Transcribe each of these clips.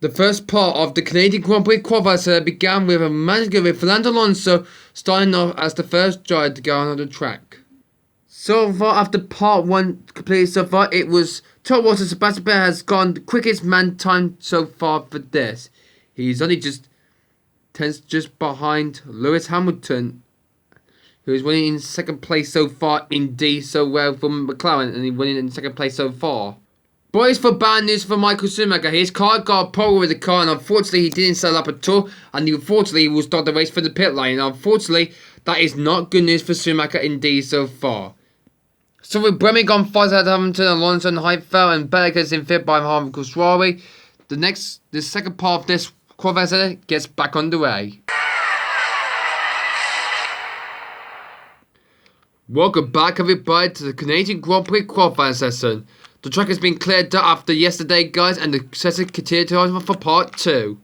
The first part of the Canadian Grand Prix qualifier began with a manager with Fernando Alonso starting off as the first driver to go on the track. So far, after part 1 completed so far, it was top water. Sebastian Vettel has gone the quickest man time so far for this. He's only just behind Lewis Hamilton, who is winning in second place so far. Indeed, so well from McLaren, and he's winning in second place so far. Boys, for bad news for Michael Schumacher. His car got a problem with the car, and unfortunately he didn't set up at all, and unfortunately he will start the race for the pit lane. Unfortunately, that is not good news for Schumacher indeed so far. So with Bremy gone fast ahead of Hamilton, Alonso and Heifeld, and Beckers in fifth by Marcus Ferrari, the second part of this qualifier gets back underway. Welcome back everybody to the Canadian Grand Prix qualifying session. The track has been cleared up after yesterday, guys, and the session continued for part 2.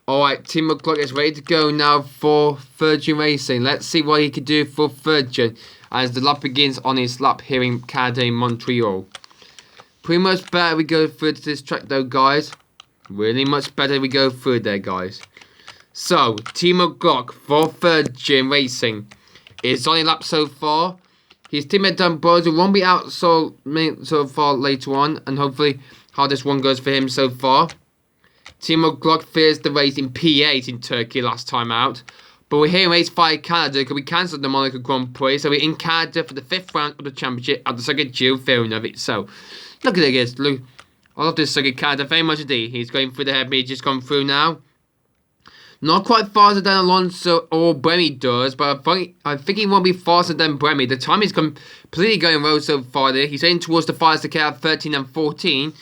Alright, Team McClock is ready to go now for Virgin Racing. Let's see what he can do for Virgin as the lap begins on his lap here in Canada in Montreal. Pretty much better we go through to this track though, guys. Really much better we go through there, guys. So, Team McClock for Virgin Racing is on a lap so far. His teammate D'Ambrosio won't be out so far later on, and hopefully how this one goes for him so far. Team McClock fears the race in P8 in Turkey last time out, but we're here in race 5 Canada because we cancelled the Monaco Grand Prix, so we're in Canada for the 5th round of the championship at the Circuit Gilles Villeneuve. So, look at this, look, I love this Circuit Canada very much indeed. He's going through the head, he's just gone through now. Not quite faster than Alonso or Bremy does, but I think he won't be faster than Bremy. The time is completely going well so far there. He's heading towards the fires okay at 13 and 14.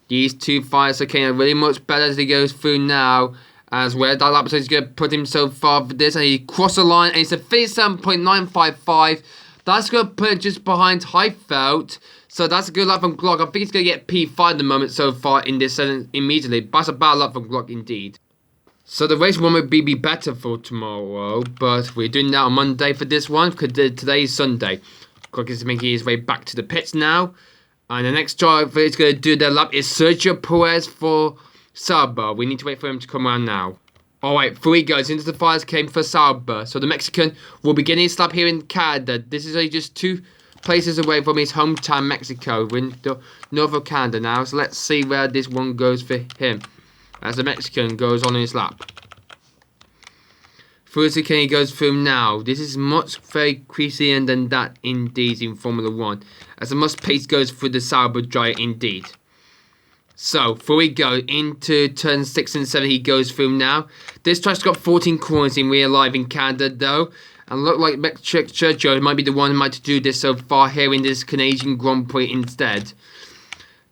These two fires okay are really much better as he goes through now. As well, that lap is going to put him so far for this, and he crossed the line, and it's a 57.955. That's going to put it just behind Heifeld. So that's a good lap from Glock. I think he's going to get P5 at the moment so far in this session immediately. That's a bad lap from Glock indeed. So the race won't be better for tomorrow, but we're doing that on Monday for this one, because today is Sunday. Glock is making his way back to the pits now. And the next driver is going to do their lap is Sergio Perez for Sauber. We need to wait for him to come around now. Alright, 3 goes into the fires came for Sauber. So the Mexican will begin his lap here in Canada. This is only just 2 places away from his hometown Mexico. We're in the north of Canada now. So let's see where this one goes for him as the Mexican goes on his lap. Through the he goes through now. This is much very creasier than that indeed in Formula 1. As the most pace goes through the Sauber driver indeed. So, through we go into turn 6 and 7 he goes through now. This track's got 14 corners in real life in Canada though. And look like Churchill might be the one who might do this so far here in this Canadian Grand Prix instead.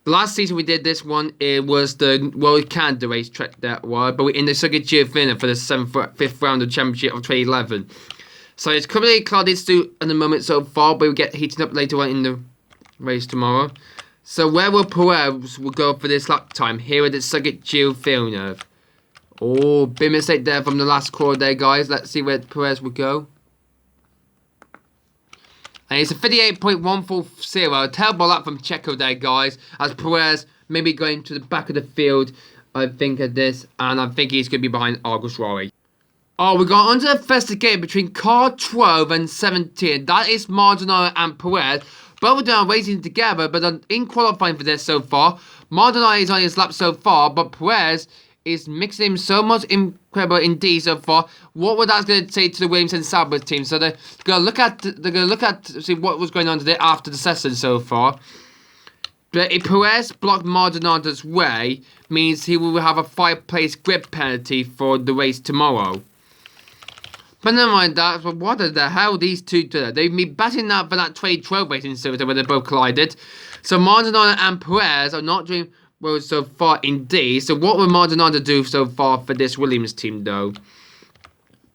The last season we did this one, it was the World Canada race track that was, but we're in the Circuit Gilles Villeneuve for the 5th round of the Championship of 2011. So it's currently clouded still at the moment so far, but we'll get heated up later on in the race tomorrow. So where will Perez will go for this lap time? Here at the Circuit Gilles Villeneuve. Oh, big mistake there from the last corner there, guys. Let's see where Perez will go. And it's a 58.140. Terrible lap from Checo there, guys. As Perez maybe going to the back of the field, I think, at this. And I think he's going to be behind Argus Rory. Oh, we got onto the first game between car 12 and 17. That is Maldonado and Perez. Both of them are racing together, but in qualifying for this so far. Maldonado is on his lap so far, but Perez is mixing him so much incredible indeed so far. What would that going to say to the Williams and Sauber team? So they're going to look at see what was going on today after the session so far. But if Perez blocked Maldonado's way, means he will have a 5-place grid penalty for the race tomorrow. But never mind that, but what the hell these two do? They've been batting out for that 2012 racing circuit where they both collided. So Maldonado and Perez are not doing well so far indeed. So what will Maldonado do so far for this Williams team though?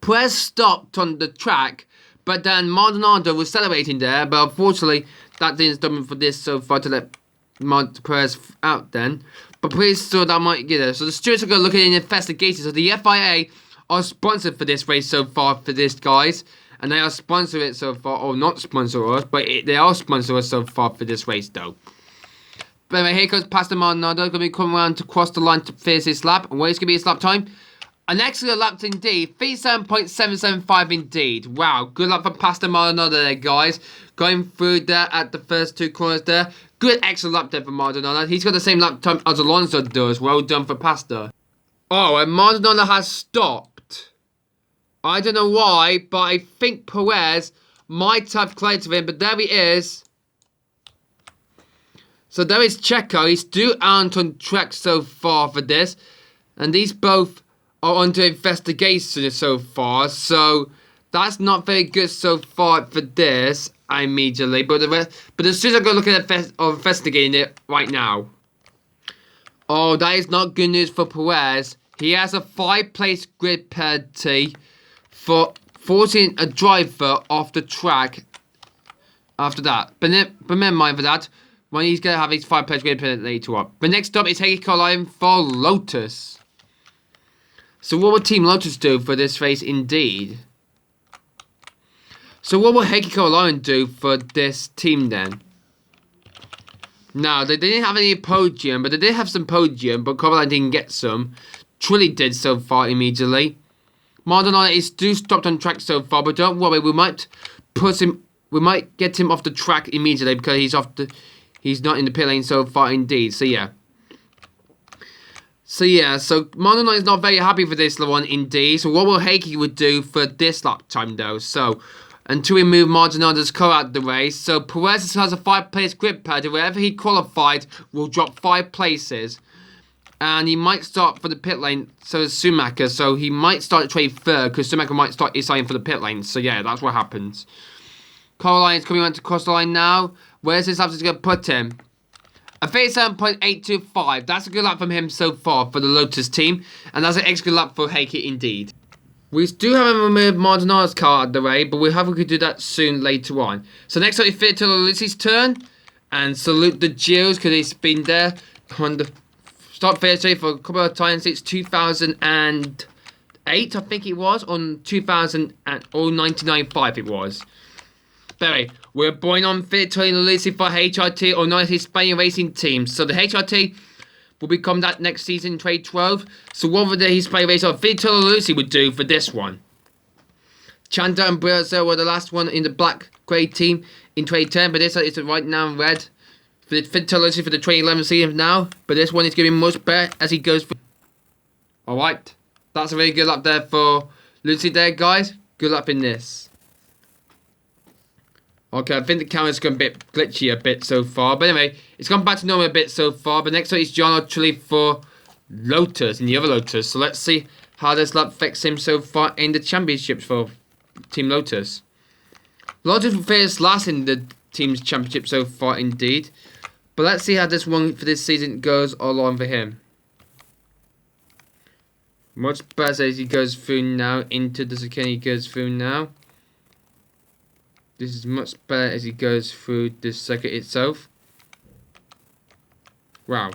Perez stopped on the track, but then Maldonado was celebrating there, but unfortunately that didn't stop him for this so far to let Perez out then. But Perez thought that might get it. So the stewards are going to look at an investigation. So the FIA are sponsored for this race so far for this, guys. And they are sponsoring it so far, or not sponsor us, but they are sponsoring us so far for this race though. But anyway, here comes Pastor Maldonado. Going to be coming around to cross the line to finish his lap. And what is going to be his lap time? An excellent lap indeed. 37.775 indeed. Wow. Good luck for Pastor Maldonado there, guys. Going through there at the first two corners there. Good, excellent lap there for Maldonado. He's got the same lap time as Alonso does. Well done for Pastor. Oh, and Maldonado has stopped. I don't know why, but I think Perez might have collided with him. But there he is. So there is Checo. He's still aren't on track so far for this. And these both are under investigation so far. So that's not very good so far for this immediately. But as soon as I go look at investigating it right now. Oh, that is not good news for Perez. He has a 5-place grid penalty for forcing a driver off the track after that. But never mind for that. When he's going to have his 5-place grid penalty later on. But next up is Heikki Kovalainen for Lotus. So what will Team Lotus do for this race indeed? So what will Heikki Kovalainen do for this team then? Now, they didn't have any podium, but they did have some podium, but Kovalainen didn't get some. Trulli did so far immediately. Maldonado is still stopped on track so far, but don't worry, we might get him off the track immediately because he's not in the pit lane so far indeed. So Maldonado is not very happy for this one indeed. So what will Heikki would do for this lap time though? So until we move Maldonado's car out of the race. So Perez has a 5-place grid penalty. Wherever he qualified will drop 5 places. And he might start for the pit lane, so is Schumacher. So he might start at 23rd because Schumacher might start his line for the pit lane. So yeah, that's what happens. Kovalainen is coming on to cross the line now. Where's his lap going to put him? A 37.825. That's a good lap from him so far for the Lotus team. And that's an extra good lap for Heikki indeed. We do have to remove Maldonado's car out of the way, but we could do that soon later on. So next up is Vittorio Luisi's turn. And salute the Gilles because he's been there on the start Thursday for a couple of times since 2008, I think it was, on 2000 or 1995 it was. But anyway, we're born on Vittorio Luisi for HRT or not his Spain racing team. So the HRT will become that next season in 2012. So what would the Hispanic racer Vittorio Luisi would do for this one? Chanda and Brazil were the last one in the black grey team in 2010, but this is right now in red. Vittorio Luisi for the 2011 season now, but this one is going to be much better as he goes through. Alright, that's a really good lap there for Luisi there, guys. Good luck in this. Okay, I think the camera's gone a bit glitchy a bit so far. But anyway, it's gone back to normal a bit so far. But next up is John Trulli for Lotus, in the other Lotus. So let's see how this lap affects him so far in the championships for Team Lotus. Lotus finished last in the team's championship so far indeed. But let's see how this one for this season goes along for him. Much better as he goes through now into the chicane he goes through now. This is much better as he goes through the circuit itself. Wow.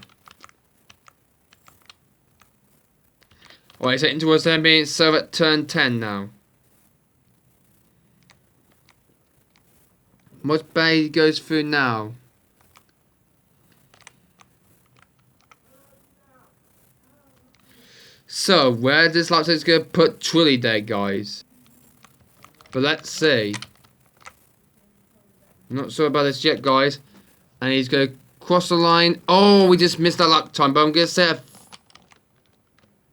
Alright, heading towards them being so at turn 10 now. Much better he goes through now. So, where this lap is going to put Trulli there, guys? But let's see. Not sure about this yet, guys. And he's going to cross the line. Oh, we just missed that lap time. But I'm going to say a